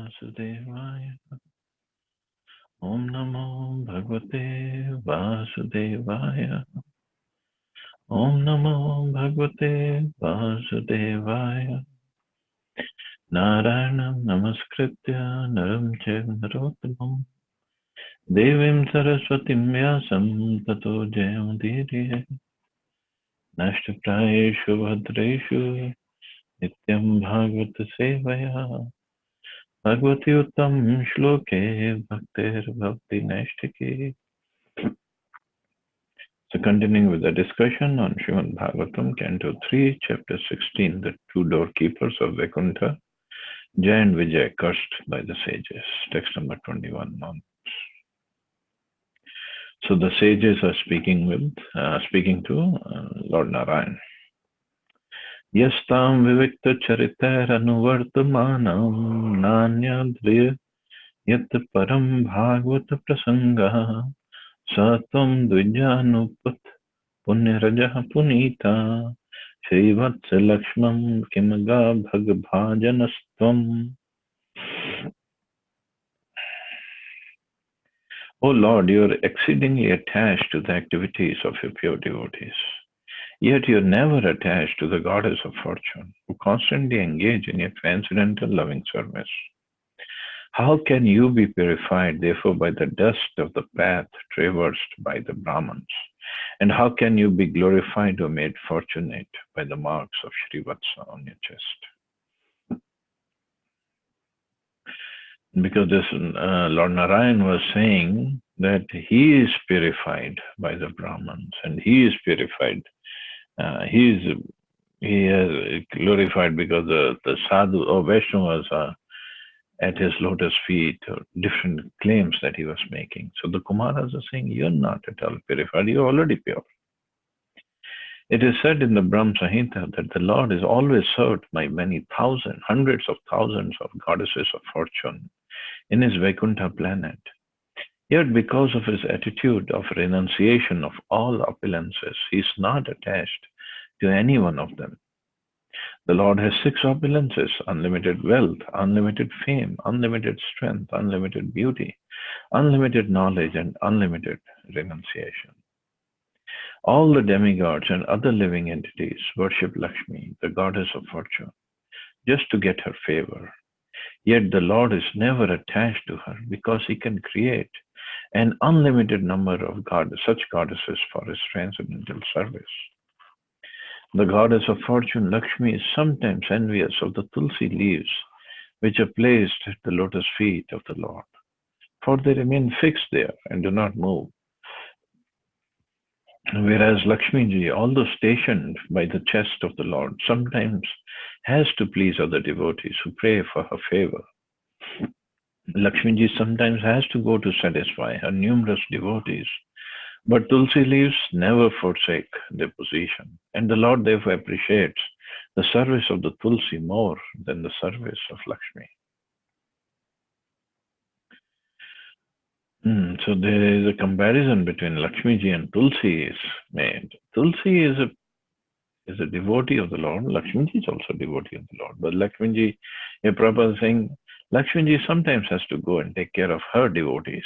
Vasudevaya. Om Namo Bhagavate Vasudevaya. Om Namo Bhagavate Vasudevaya. Narayanam Namaskritya Naram Chaiva Narottamam Devim Saraswatim Vyasam Tato Jayamudiriye Nashtaprayeshu Bhadreshu Nityam Bhagavata Sevaya Bhagavati Uttam Shloke Bhaktir Bhakti Nashtaki. So continuing with the discussion on Srimad Bhagavatam, Canto 3, Chapter 16, the two doorkeepers of Vaikuntha, Jay and Vijay, cursed by the sages. Text number 21 on. So the sages are speaking to Lord Narayan. Yastam vivikta charitera nuvartamanam nanyadriya yat param bhagavata prasanga satam dvijanupat punyaraja punita Srivatsa Lakshmam Kimaga Bhagabhajanastvam. O Lord, you are exceedingly attached to the activities of your pure devotees. Yet you are never attached to the goddess of fortune, who constantly engage in your transcendental loving service. How can you be purified, therefore, by the dust of the path traversed by the Brahmins? And how can you be glorified or made fortunate by the marks of Srivatsa on your chest? Because this Lord Narayan was saying that he is purified by the Brahmins, and he is purified. He is glorified because the sadhu or Vaishnavas are at his lotus feet, or different claims that he was making. So the Kumaras are saying, you're not at all purified, you're already pure. It is said in the Brahma Samhita that the Lord is always served by many thousands, hundreds of thousands of goddesses of fortune in his Vaikuntha planet. Yet because of his attitude of renunciation of all opulences, he is not attached to any one of them. The Lord has 6 opulences: unlimited wealth, unlimited fame, unlimited strength, unlimited beauty, unlimited knowledge, and unlimited renunciation. All the demigods and other living entities worship Lakshmi, the goddess of fortune, just to get her favor. Yet the Lord is never attached to her because he can create an unlimited number of such goddesses for his transcendental service. The goddess of fortune, Lakshmi, is sometimes envious of the tulsi leaves which are placed at the lotus feet of the Lord, for they remain fixed there and do not move. Whereas Lakshmi ji, although stationed by the chest of the Lord, sometimes has to please other devotees who pray for her favor. Lakshmi ji sometimes has to go to satisfy her numerous devotees, but tulsi leaves never forsake their position, and the Lord therefore appreciates the service of the tulsi more than the service of Lakshmi. So there is a comparison between Lakshmi ji and Tulsi is made. Tulsi is a devotee of the Lord. Lakshmi ji is also a devotee of the Lord. But Lakshmi ji, Prabhupada is saying, Lakshmi ji sometimes has to go and take care of her devotees,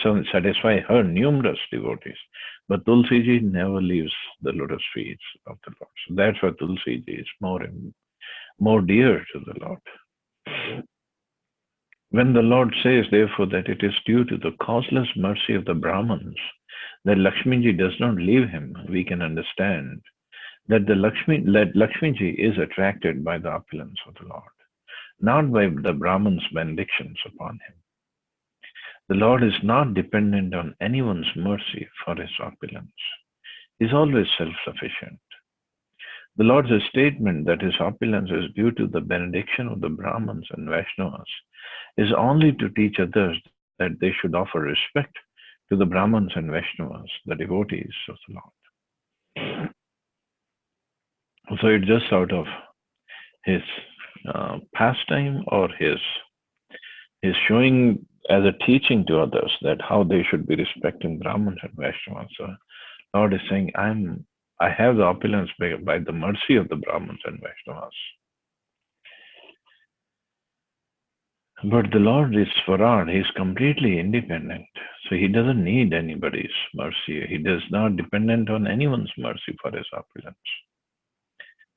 so satisfy her numerous devotees. But Tulsi ji never leaves the lotus feet of the Lord. So that's why Tulsi ji is more dear to the Lord. When the Lord says, therefore, that it is due to the causeless mercy of the Brahmins that Lakshmi ji does not leave him, we can understand that Lakshmi ji is attracted by the opulence of the Lord, not by the Brahmins' benedictions upon him. The Lord is not dependent on anyone's mercy for his opulence. He is always self-sufficient. The Lord's statement that his opulence is due to the benediction of the Brahmins and Vaishnavas is only to teach others that they should offer respect to the Brahmins and Vaishnavas, the devotees of the Lord. So it's just out of his pastime, or his showing as a teaching to others that how they should be respecting Brahmins and Vaishnavas. So Lord is saying, I have the opulence by the mercy of the Brahmins and Vaishnavas. But the Lord is Swarad, he is completely independent. So he doesn't need anybody's mercy. He does not dependent on anyone's mercy for his opulence.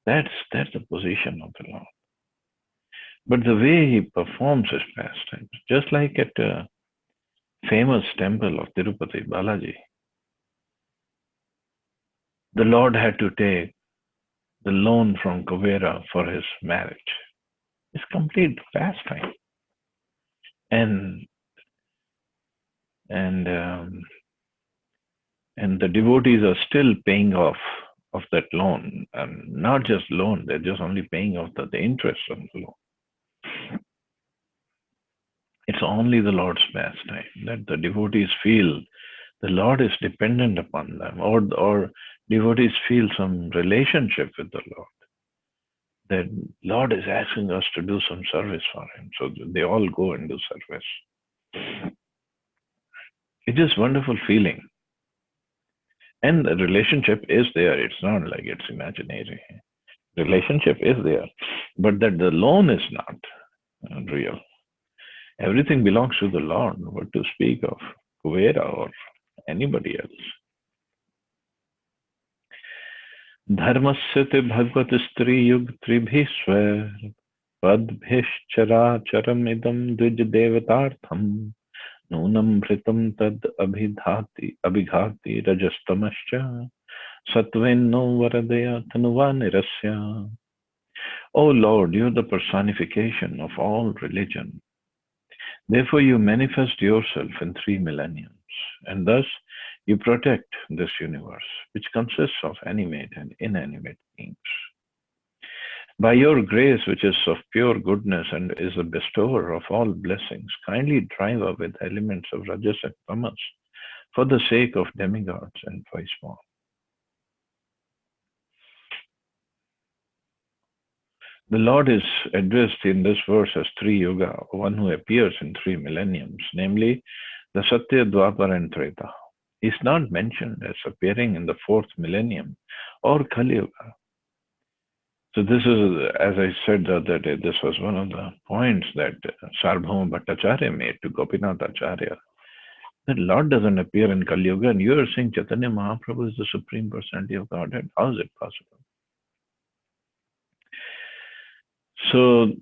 That's the position of the Lord. But the way he performs his pastimes, just like at a famous temple of Tirupati, Balaji, the Lord had to take the loan from Kuvera for his marriage. It's complete pastime. And and um, and the devotees are still paying off of that loan, and not just loan, they're just only paying off the interest on the loan. It's only the Lord's pastime that the devotees feel the Lord is dependent upon them, or devotees feel some relationship with the Lord. That Lord is asking us to do some service for him. So they all go and do service. It is wonderful feeling. And the relationship is there. It's not like it's imaginary. Relationship is there. But that the loan is not real. Everything belongs to the Lord. What to speak of Kuvera or anybody else. धर्मस्य ते भगवत स्त्री युग त्रिभिः स्वर पद्भिश्चराचरम् इदं द्विज देवतार्थम् नूनं भृतं तद अभिघाति रजस्तमश्च सत्वेन्नो वरदया तनुवा निरस्य. O Lord, you are the personification of all religion. Therefore you manifest yourself in 3 millenniums, and thus you protect this universe, which consists of animate and inanimate beings. By your grace, which is of pure goodness and is a bestower of all blessings, kindly drive away the elements of Rajas and Tamas for the sake of demigods and vice more. The Lord is addressed in this verse as Tri Yuga, one who appears in 3 millenniums, namely the Satya, Dwapar, and Treta. He is not mentioned as appearing in the 4th millennium or Kali Yuga. So this is, as I said the other day, this was one of the points that Sarvabhauma Bhattacharya made to Gopinath Acharya. That Lord doesn't appear in Kali Yuga, and you are saying Chaitanya Mahaprabhu is the Supreme Personality of Godhead. How is it possible? So,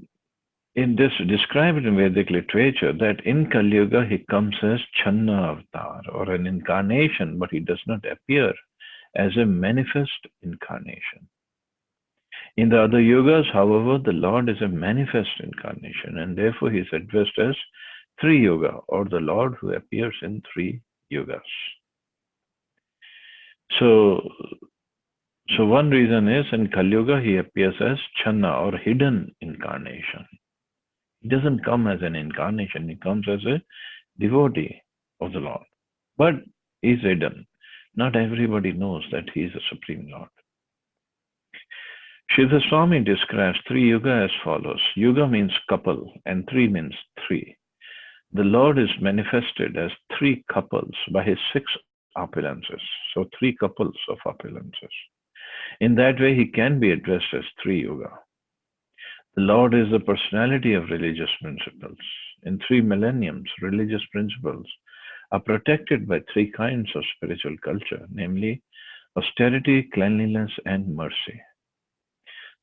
in this described in Vedic literature, that in Kali Yuga he comes as Channa Avatar, or an incarnation, but he does not appear as a manifest incarnation. In the other yugas, however, the Lord is a manifest incarnation, and therefore he is addressed as Tri Yuga, or the Lord who appears in 3 yugas. So one reason is in Kali Yuga he appears as Channa, or hidden incarnation. He doesn't come as an incarnation, he comes as a devotee of the Lord. But he's hidden. Not everybody knows that he is the Supreme Lord. Sridhar Swami describes Tri Yuga as follows. Yuga means couple and 3 means 3. The Lord is manifested as 3 couples by his 6 opulences. So 3 couples of opulences. In that way, he can be addressed as Tri Yuga. The Lord is the personality of religious principles. In 3 millenniums, religious principles are protected by 3 kinds of spiritual culture, namely austerity, cleanliness, and mercy.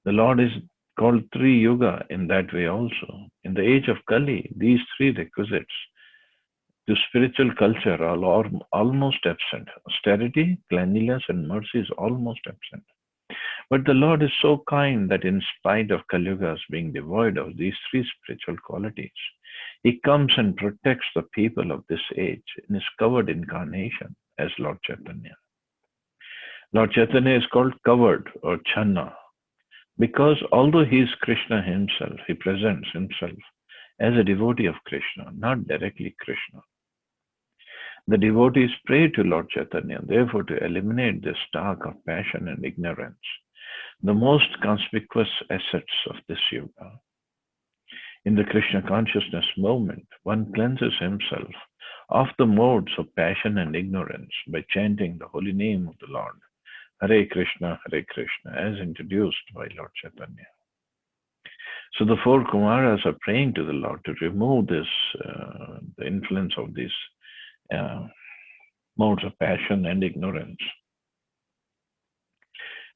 The Lord is called Tri Yuga in that way also. In the age of Kali, these 3 requisites to spiritual culture are almost absent. Austerity, cleanliness, and mercy is almost absent. But the Lord is so kind that in spite of Kali Yugas being devoid of these 3 spiritual qualities, he comes and protects the people of this age in his covered incarnation as Lord Chaitanya. Lord Chaitanya is called covered or Channa, because although he is Krishna himself, he presents himself as a devotee of Krishna, not directly Krishna. The devotees pray to Lord Chaitanya, therefore, to eliminate this dark of passion and ignorance, the most conspicuous assets of this yuga. In the Krishna consciousness movement, one cleanses himself of the modes of passion and ignorance by chanting the holy name of the Lord, Hare Krishna, as introduced by Lord Chaitanya. So the four Kumaras are praying to the Lord to remove this, the influence of these uh, modes of passion and ignorance.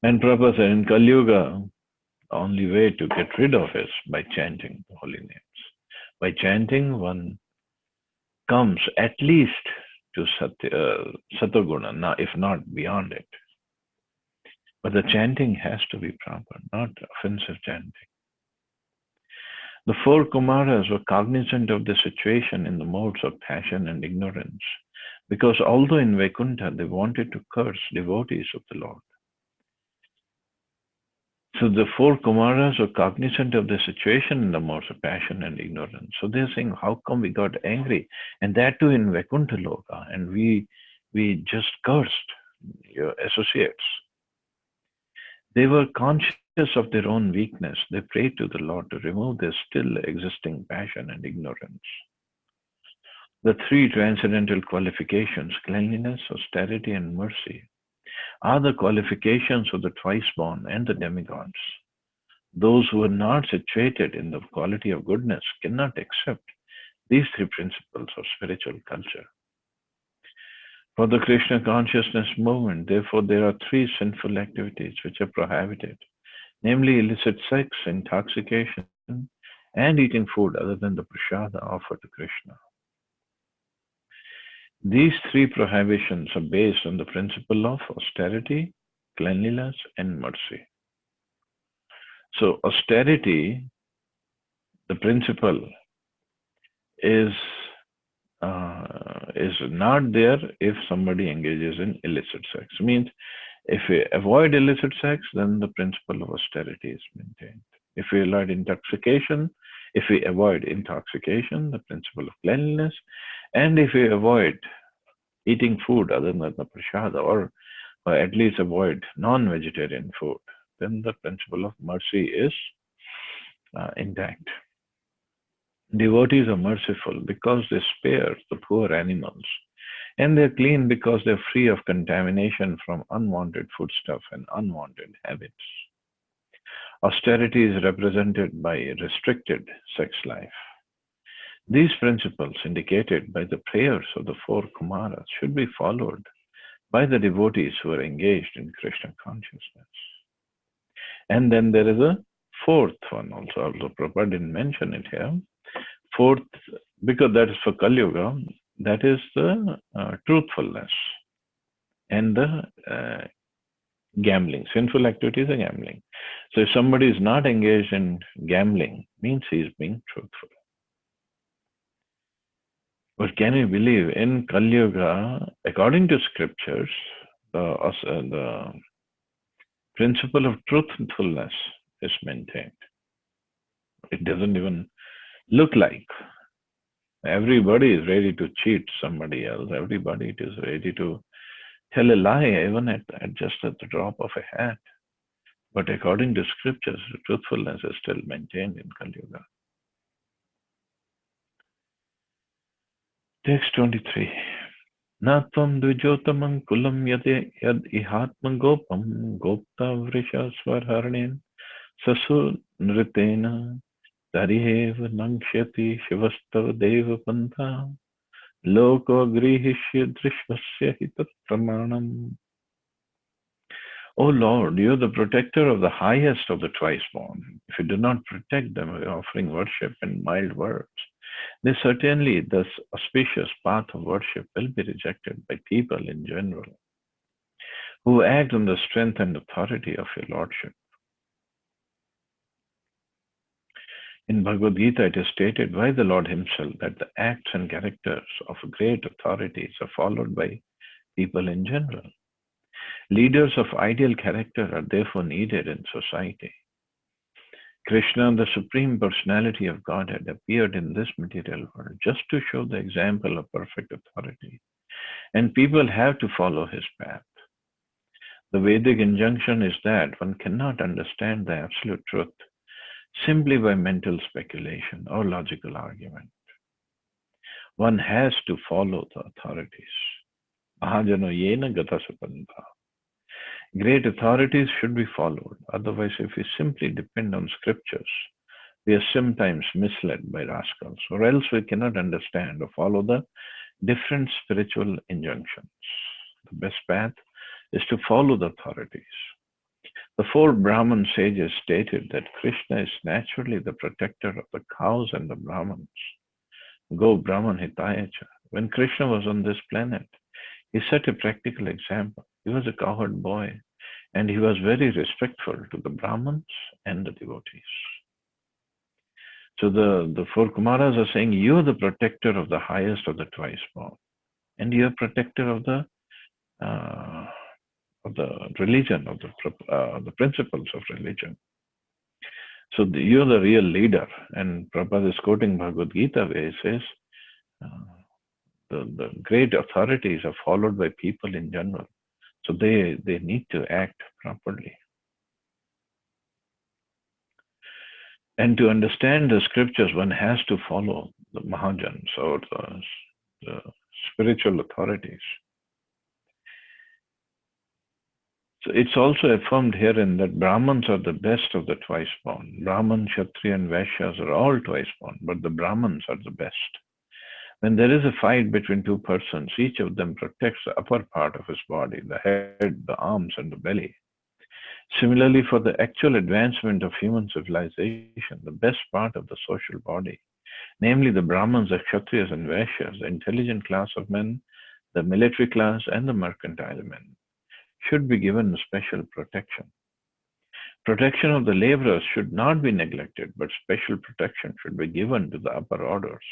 And Prabhupada said in Kali Yuga, the only way to get rid of is by chanting the holy names. By chanting, one comes at least to Satoguna, if not beyond it. But the chanting has to be proper, not offensive chanting. The four Kumaras were cognizant of the situation in the modes of passion and ignorance, because although in Vaikuntha they wanted to curse devotees of the Lord. So the four Kumaras were cognizant of the situation in the modes of passion and ignorance. So they're saying, how come we got angry? And that too in Vaikuntha Loka, and we just cursed your associates. They were conscious of their own weakness. They prayed to the Lord to remove their still existing passion and ignorance. The three transcendental qualifications, cleanliness, austerity, and mercy, are the qualifications of the twice-born and the demigods. Those who are not situated in the quality of goodness cannot accept these three principles of spiritual culture. For the Krishna consciousness movement, therefore, there are three sinful activities which are prohibited, namely illicit sex, intoxication, and eating food other than the prasada offered to Krishna. These three prohibitions are based on the principle of austerity, cleanliness, and mercy. So austerity, the principle, is not there if somebody engages in illicit sex. Means if we avoid illicit sex, then the principle of austerity is maintained. If we avoid intoxication, the principle of cleanliness, and if we avoid eating food other than the prasada, or at least avoid non-vegetarian food, then the principle of mercy is intact. Devotees are merciful because they spare the poor animals, and they're clean because they're free of contamination from unwanted foodstuff and unwanted habits. Austerity is represented by a restricted sex life. These principles, indicated by the prayers of the four Kumaras, should be followed by the devotees who are engaged in Krishna consciousness. And then there is a fourth one also, although Prabhupada didn't mention it here. Fourth, because that is for Kali Yuga, that is the truthfulness and the gambling. Sinful activities are gambling. So if somebody is not engaged in gambling, means he is being truthful. But can you believe in Kali Yuga, according to scriptures, the principle of truthfulness is maintained. It doesn't even look like. Everybody is ready to cheat somebody else. Everybody is ready to tell a lie, even at just at the drop of a hat. But according to scriptures, truthfulness is still maintained in Kali Yuga. Text 23. Natvam dvijotamam kulam yad ihatma gopam gopta vrisha svarharnen sasu nritena tarihev nangshyati shivastav deva pantha loko grihishya drishvasya hitat pramanam. O Lord, you are the protector of the highest of the twice-born. If you do not protect them by offering worship and mild words, then certainly this auspicious path of worship will be rejected by people in general, who act on the strength and authority of your Lordship. In Bhagavad Gita, it is stated by the Lord himself that the acts and characters of great authorities are followed by people in general. Leaders of ideal character are therefore needed in society. Krishna, the Supreme Personality of Godhead, appeared in this material world just to show the example of perfect authority, and people have to follow his path. The Vedic injunction is that one cannot understand the absolute truth simply by mental speculation or logical argument. One has to follow the authorities. Mahajano yena gata sapanta. Great authorities should be followed. Otherwise, if we simply depend on scriptures, We are sometimes misled by rascals, or else we cannot understand or follow the different spiritual injunctions. The best path is to follow the authorities. The four Brahman sages stated that Krishna is naturally the protector of the cows and the Brahmans. Go Brahman Hitayacha. When Krishna was on this planet, he set a practical example. He was a cowherd boy, and he was very respectful to the Brahmins and the devotees. So the four Kumaras are saying, you're the protector of the highest of the twice born, and you're protector of the religion, of the principles of religion. So you're the real leader. And Prabhupada is quoting Bhagavad Gita where he says, the great authorities are followed by people in general. So they need to act properly. And to understand the scriptures, one has to follow the Mahajans or the spiritual authorities. So it's also affirmed herein that Brahmins are the best of the twice born. Brahman, Kshatriya, and Vaishyas are all twice born, but the Brahmins are the best. When there is a fight between two persons, each of them protects the upper part of his body, the head, the arms, and the belly. Similarly, for the actual advancement of human civilization, the best part of the social body, namely the Brahmins, the Kshatriyas, and Vaishyas, the intelligent class of men, the military class, and the mercantile men, should be given special protection. Protection of the laborers should not be neglected, but special protection should be given to the upper orders.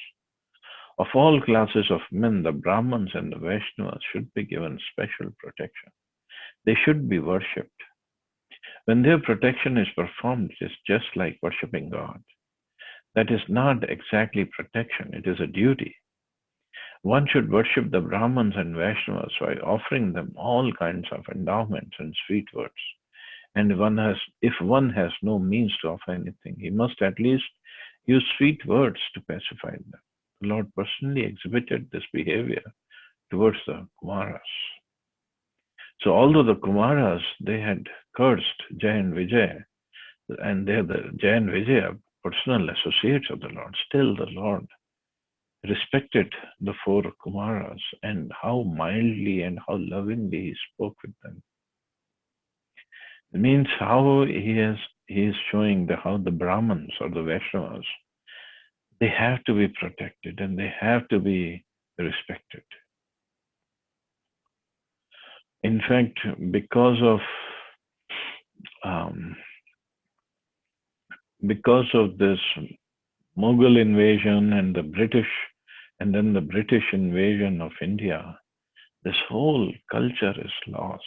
Of all classes of men, the Brahmins and the Vaishnavas should be given special protection. They should be worshipped. When their protection is performed, it is just like worshipping God. That is not exactly protection, it is a duty. One should worship the Brahmins and Vaishnavas by offering them all kinds of endowments and sweet words. And if one has no means to offer anything, he must at least use sweet words to pacify them. The Lord personally exhibited this behavior towards the Kumaras. So although the Kumaras, they had cursed Jaya and Vijaya, and they are the Jaya and Vijaya personal associates of the Lord, still the Lord respected the four Kumaras and how mildly and how lovingly he spoke with them. It means how he is showing how the Brahmins or the Vaishnavas, they have to be protected and they have to be respected. In fact, because of this Mughal invasion and then the British invasion of India, this whole culture is lost.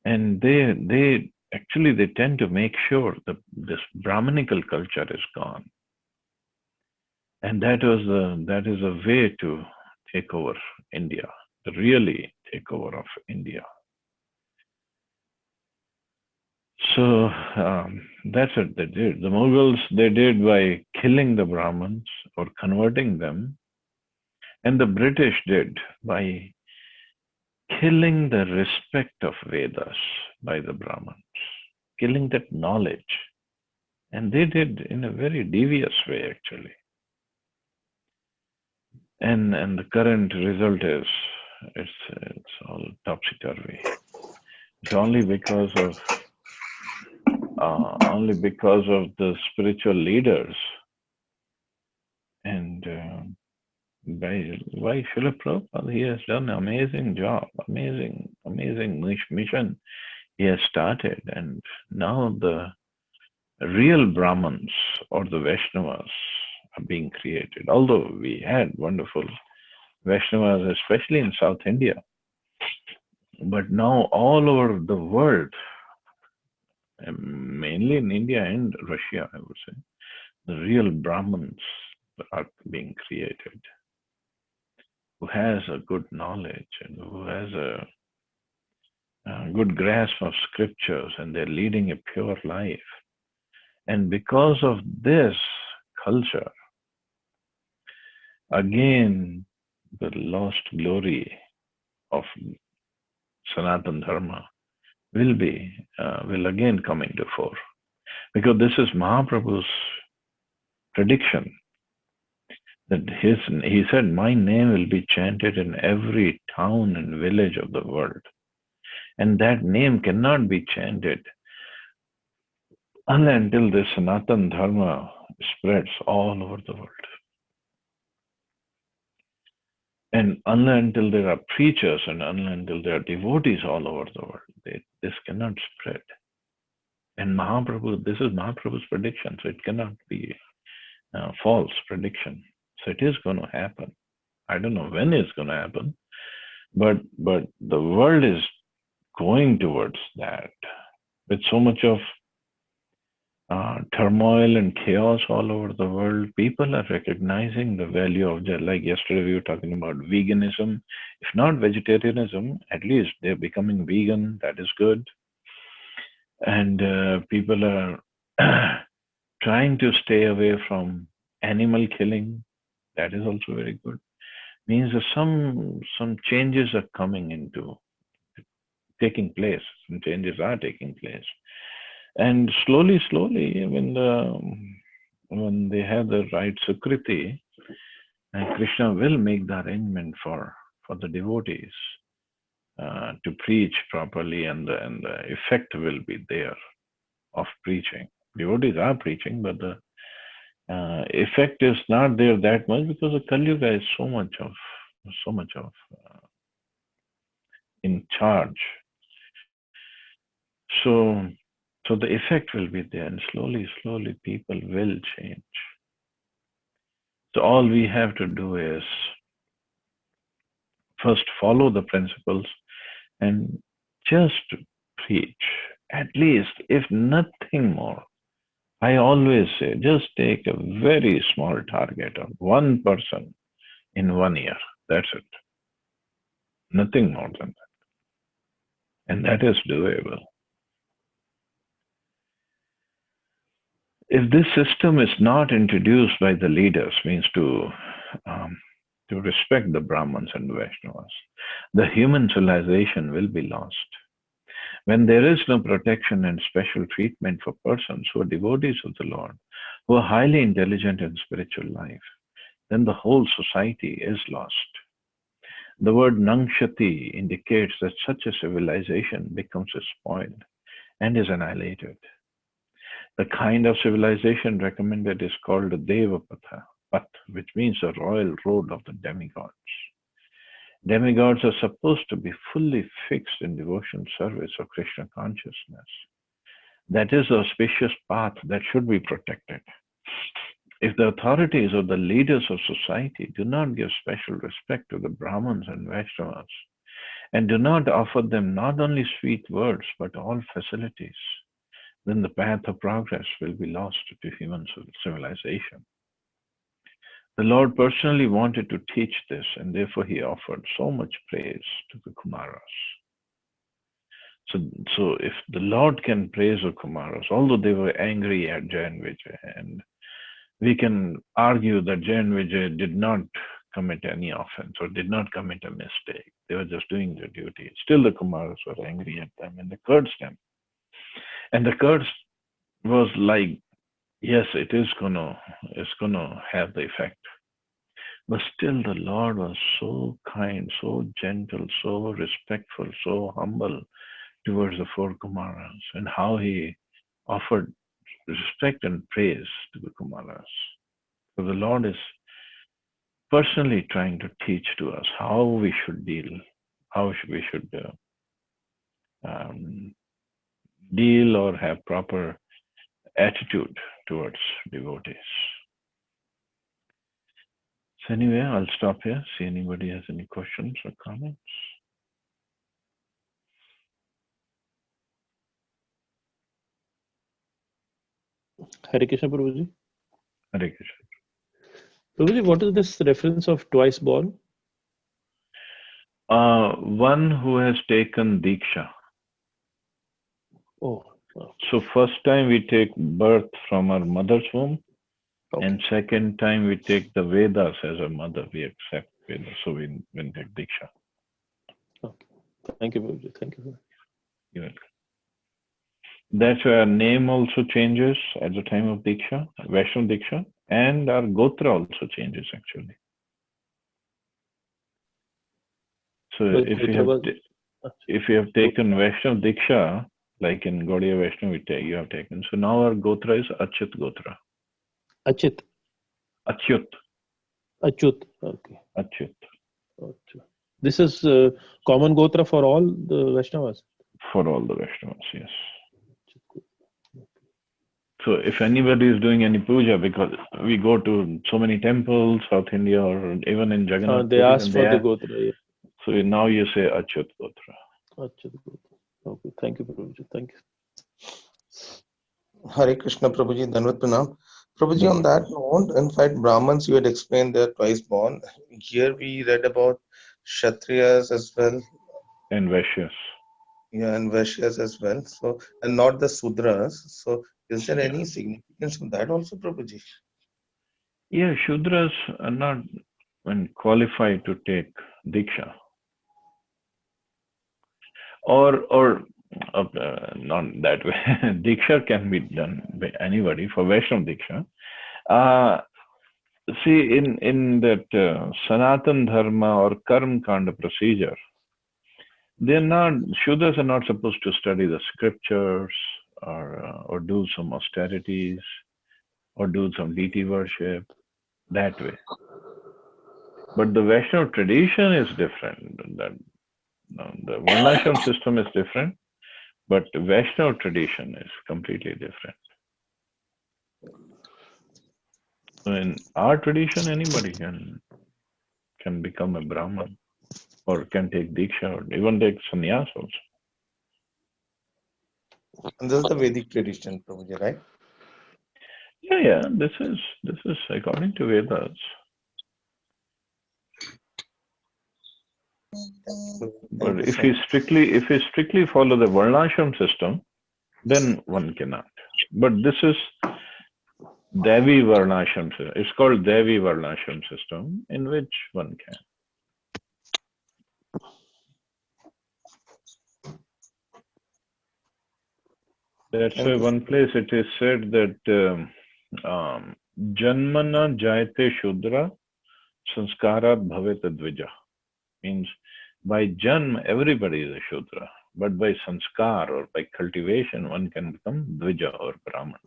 And they tend to make sure that this Brahminical culture is gone. And that is a way to take over India, to really take over of India. So that's what they did. The Mughals, they did by killing the Brahmins or converting them. And the British did by killing the respect of Vedas by the Brahmins, killing that knowledge. And they did in a very devious way, actually. And the current result is it's all topsy-turvy. It's only because of the spiritual leaders and by Srila Prabhupada. He has done an amazing job, amazing mission he has started, and now the real Brahmins or the Vaishnavas are being created. Although we had wonderful Vaishnavas, especially in South India, but now all over the world, mainly in India and Russia, I would say, the real Brahmins are being created, who has a good knowledge and who has a good grasp of scriptures, and they're leading a pure life. And because of this culture, again, the lost glory of Sanatana Dharma will again come into fore. Because this is Mahaprabhu's prediction that he said, my name will be chanted in every town and village of the world. And that name cannot be chanted until this Sanatan Dharma spreads all over the world. And until there are preachers and until there are devotees all over the world, this cannot spread. And Mahaprabhu, this is Mahaprabhu's prediction, so it cannot be a false prediction. So it is going to happen. I don't know when it's going to happen, but the world is going towards that. With so much of turmoil and chaos all over the world, people are recognizing the value of like yesterday we were talking about veganism. If not vegetarianism, at least they're becoming vegan. That is good. And people are trying to stay away from animal killing. That is also very good. Means that some changes are taking place. Some changes are taking place. And slowly, when they have the right Sukriti, and Krishna will make the arrangement for the devotees to preach properly, and the effect will be there of preaching. Devotees are preaching, but the effect is not there that much because the Kali Yuga is so much of in charge. So the effect will be there, and slowly people will change. So all we have to do is first follow the principles and just preach. At least, if nothing more, I always say, just take a very small target of one person in 1 year. That's it. Nothing more than that. And that is doable. If this system is not introduced by the leaders, means to respect the Brahmins and Vaishnavas, the human civilization will be lost. When there is no protection and special treatment for persons who are devotees of the Lord, who are highly intelligent in spiritual life, then the whole society is lost. The word Nangshati indicates that such a civilization becomes spoiled and is annihilated. The kind of civilization recommended is called the Devapatha, which means the royal road of the demigods. Demigods are supposed to be fully fixed in devotion service of Krishna consciousness. That is the auspicious path that should be protected. If the authorities or the leaders of society do not give special respect to the Brahmins and Vaishnavas, and do not offer them not only sweet words but all facilities, then the path of progress will be lost to human civilization. The Lord personally wanted to teach this, and therefore he offered so much praise to the Kumaras. So if the Lord can praise the Kumaras, although they were angry at Jayanvijaya, and we can argue that Jayanvijaya did not commit any offense or did not commit a mistake. They were just doing their duty. Still the Kumaras were angry at them and they cursed them. And the curse was like, yes, it's gonna have the effect. But still the Lord was so kind, so gentle, so respectful, so humble towards the four Kumaras, and how he offered respect and praise to the Kumaras. So the Lord is personally trying to teach to us how we should deal, how we should deal or have proper attitude towards devotees. So anyway, I'll stop here. See anybody has any questions or comments. Hare Krishna, Prabhuji. Hare Krishna. Prabhuji, what is this reference of twice born? One who has taken Diksha. Oh. So first time we take birth from our mother's womb, Okay. and second time we take the Vedas as a mother. We accept Vedas, so we take Diksha. Okay. Thank you, Prabhuji. Thank you. You're welcome. That's why our name also changes at the time of Diksha, Vaishnav Diksha, and our Gotra also changes actually. So Well, if Gotra was. you have taken Vaishnav Diksha, like in Gaudiya Vaishnav you have taken. So now our Gotra is Achyut Gotra. Achit. Achyut. Achut. Okay. Achyut. This is common Gotra for all the Vaishnavas? For all the Vaishnavas, yes. So if anybody is doing any puja, because we go to so many temples, South India or even in Jagannath They Puri, ask for the Gotra. Yeah. So now you say Achyut Gotra. Achyut Gotra. Okay, thank you, Prabhuji. Thank you. Hare Krishna, Prabhuji, Danvat Pranam. Prabhuji, on that note, in fact, Brahmins, you had explained they're twice born. Here we read about Kshatriyas as well. And Vaishyas. Yeah, and Vaishyas as well. So, and not the Sudras. So, is there any significance of that also, Prabhuji? Yeah, Shudras are not qualified to take Diksha. Or not that way. Diksha can be done by anybody for Vaishnav Diksha. See, in that Sanatan Dharma or Karma Kanda procedure, Shudras are not supposed to study the scriptures or do some austerities or do some deity worship that way. But the Vaishnava tradition is different. The Varnashram system is different, but the Vaishnava tradition is completely different. So in our tradition, anybody can become a Brahman or can take Diksha or even take sannyas also. And this is the Vedic tradition, Prabhuji, right? Yeah. This is according to Vedas. But if you strictly follow the Varnashram system, then one cannot. But this is Devi Varnashram system. It's called Devi Varnashram system, in which one can. That's why one place it is said that Janmana Jayate Shudra Sanskarat Bhaveta Dvija. Means by Janma, everybody is a Shudra. But by Sanskar or by cultivation, one can become Dvija or Brahman.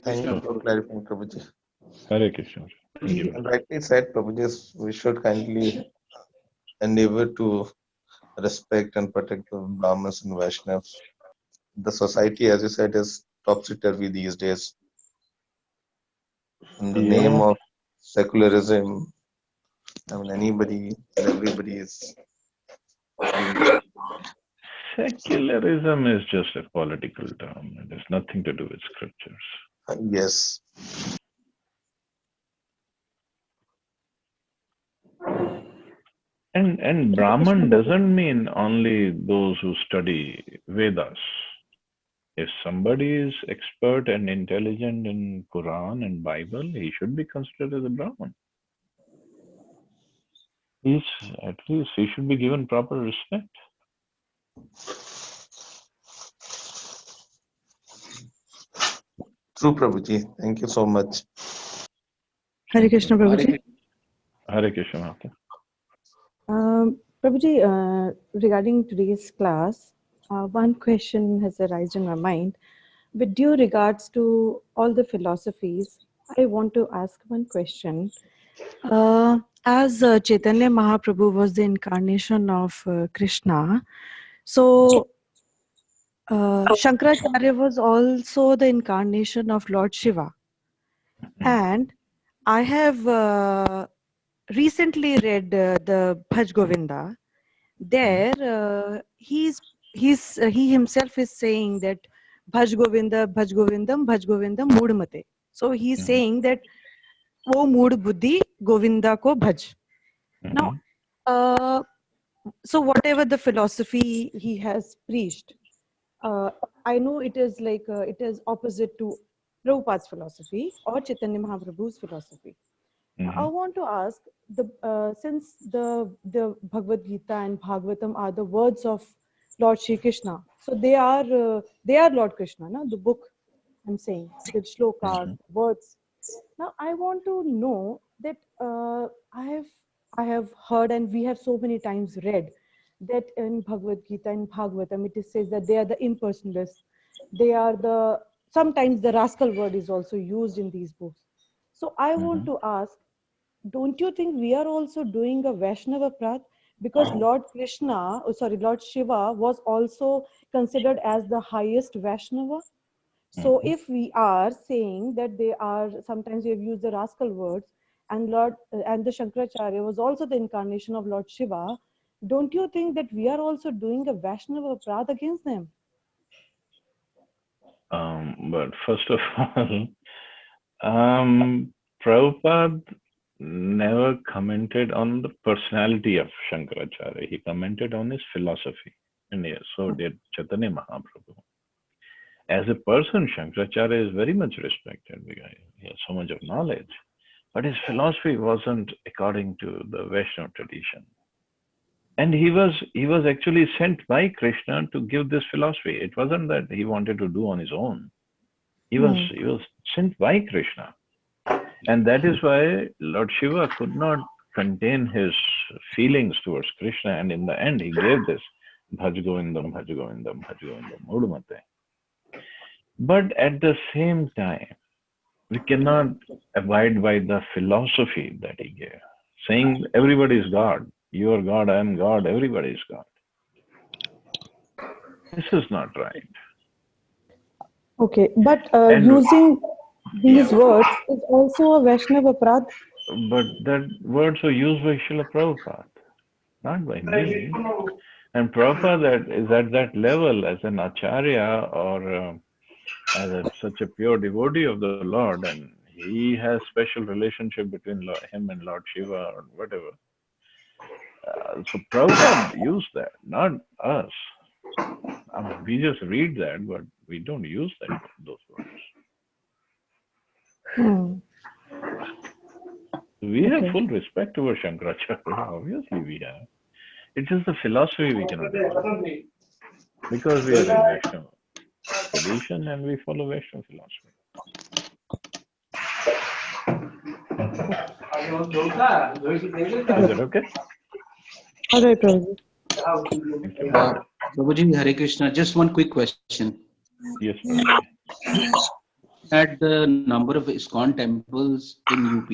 Thank you for clarifying, Prabhuji. Hare Krishna. And rightly said, Prabhuji, we should kindly endeavor to respect and protect the Brahmins and Vaishnavas. The society, as you said, is topsy-turvy these days. In the name of secularism, I mean, anybody and everybody is. Secularism is just a political term. It has nothing to do with scriptures. Yes. And Brahman doesn't mean only those who study Vedas. If somebody is expert and intelligent in Quran and Bible, he should be considered as a Brahman. At least he should be given proper respect. True, Prabhuji. Thank you so much. Hare Krishna, Prabhuji. Hare Krishna, Mata. Prabhuji, regarding today's class, one question has arisen in my mind. With due regards to all the philosophies, I want to ask one question. As Chaitanya Mahaprabhu was the incarnation of Krishna, so Shankaracharya was also the incarnation of Lord Shiva. And I have recently read the Bhaj Govinda. There, he himself is saying that Bhaj Govindam, Bhaj Govindam, Mood Mate. So he's saying that wo mood buddhi Govinda ko bhaj. Now, so whatever the philosophy he has preached, I know it is like it is opposite to Prabhupada's philosophy or Chaitanya Mahaprabhu's philosophy. I want to ask since the Bhagavad Gita and Bhagavatam are the words of Lord Shri Krishna, so they are Lord Krishna, no? The book I'm saying, the shlokas, words. Now I want to know that I have heard and we have so many times read that in Bhagavad Gita and Bhagavatam it says that they are the impersonalists. They are the sometimes the rascal word is also used in these books. So I want to ask, don't you think we are also doing a Vaishnava Prat? Because Lord Krishna, Lord Shiva was also considered as the highest Vaishnava. So if we are saying that they are, sometimes we have used the rascal words, and and the Shankaracharya was also the incarnation of Lord Shiva, don't you think that we are also doing a Vaishnava Prat against them? But first of all, Prabhupada never commented on the personality of Shankaracharya. He commented on his philosophy. And yes, so did Chaitanya Mahaprabhu. As a person, Shankaracharya is very much respected because he has so much of knowledge. But his philosophy wasn't according to the Vaishnava tradition. And he was actually sent by Krishna to give this philosophy. It wasn't that he wanted to do on his own. He was sent by Krishna. And that is why Lord Shiva could not contain his feelings towards Krishna. And in the end, he gave this Bhaj Govindam, Bhaj Govindam, Bhaj Govindam, Udumate. But at the same time, we cannot abide by the philosophy that he gave, saying everybody is God. You are God, I am God, everybody is God. This is not right. Okay, but using these words is also a Vaishnava Prat. But that words were used by Srila Prabhupada, not by me. And Prabhupada is at that level as an acharya or as such a pure devotee of the Lord, and he has special relationship between him and Lord Shiva or whatever. So Prabhupada used that, not us. We just read that, but we don't use those words. We have full respect for Shankaracharya. Obviously, we have. It's just the philosophy we cannot accept. Because we are in Vaishnava tradition and we follow Vaishnava philosophy. Is that okay? All right, Prabhuji. Prabhuji, Hare Krishna. Just one quick question. Yes, Prabhuji. At the number of ISKCON temples in UP.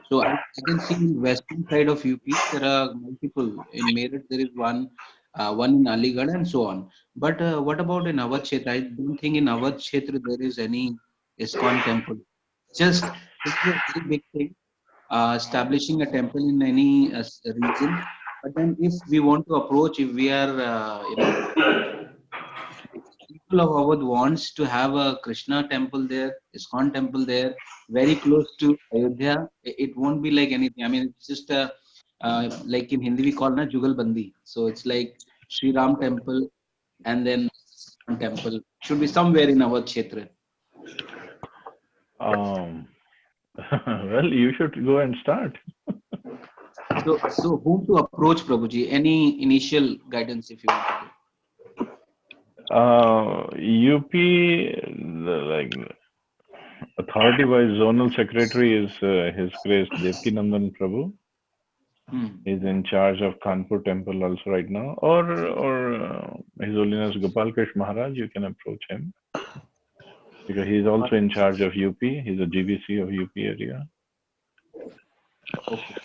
So I can see in western side of UP there are multiple. In Meerut there is one in Aligarh and so on. But what about in our Kshetra? I don't think in our Kshetra there is any ISKCON temple. Just it's a very big thing, establishing a temple in any region. But then if we want to approach, if we are people of Awadh wants to have a Krishna temple there, ISKCON temple there, very close to Ayodhya. It won't be like anything. I mean, it's just a like in Hindi we call na Jugalbandi. So it's like Sri Ram temple and then ISKCON temple should be somewhere in our Kshetra. Well, you should go and start. So whom to approach, Prabhuji? Any initial guidance if you want to give? UP, like authority-wise zonal secretary is His Grace Devki Nandan Prabhu. He's in charge of Kanpur temple also right now, or His Holiness Gopal Krish Maharaj. You can approach him because he's also in charge of UP. He's a GBC of UP area. Okay.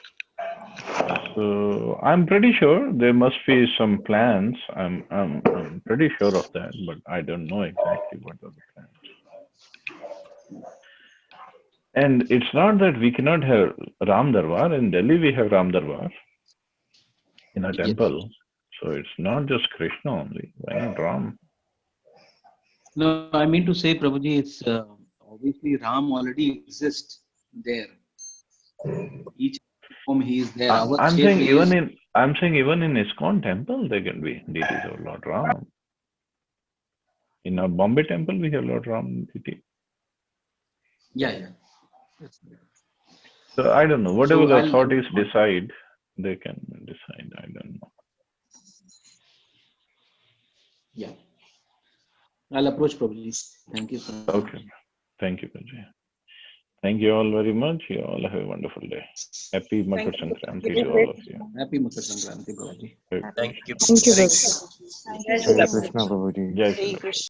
So I'm pretty sure there must be some plans. I'm pretty sure of that, but I don't know exactly what are the plans. And it's not that we cannot have Ram Darbar. In Delhi, we have Ram Darbar in a temple. So it's not just Krishna only. Why not Ram? No, I mean to say, Prabhuji, it's obviously Ram already exists there. Each home he is there. I'm saying even in ISKCON temple there can be deities of Lord Ram. In our Bombay temple we have Lord Ram deity. Yeah. That's So I don't know. Whatever the I'll- authorities decide, they can decide. I don't know. Yeah. I'll approach Prabhuji. Thank you so much. Okay. Thank you, Prabhuji. Thank you all very much. You all have a wonderful day. Happy Makar Sankranti to all of you. Happy Makar Sankranti, Prabhuji. Thank you. Thank you, Prabhuji. Jai Shri Krishna, Prabhuji. Jai Shri Hare Krishna. Krishna.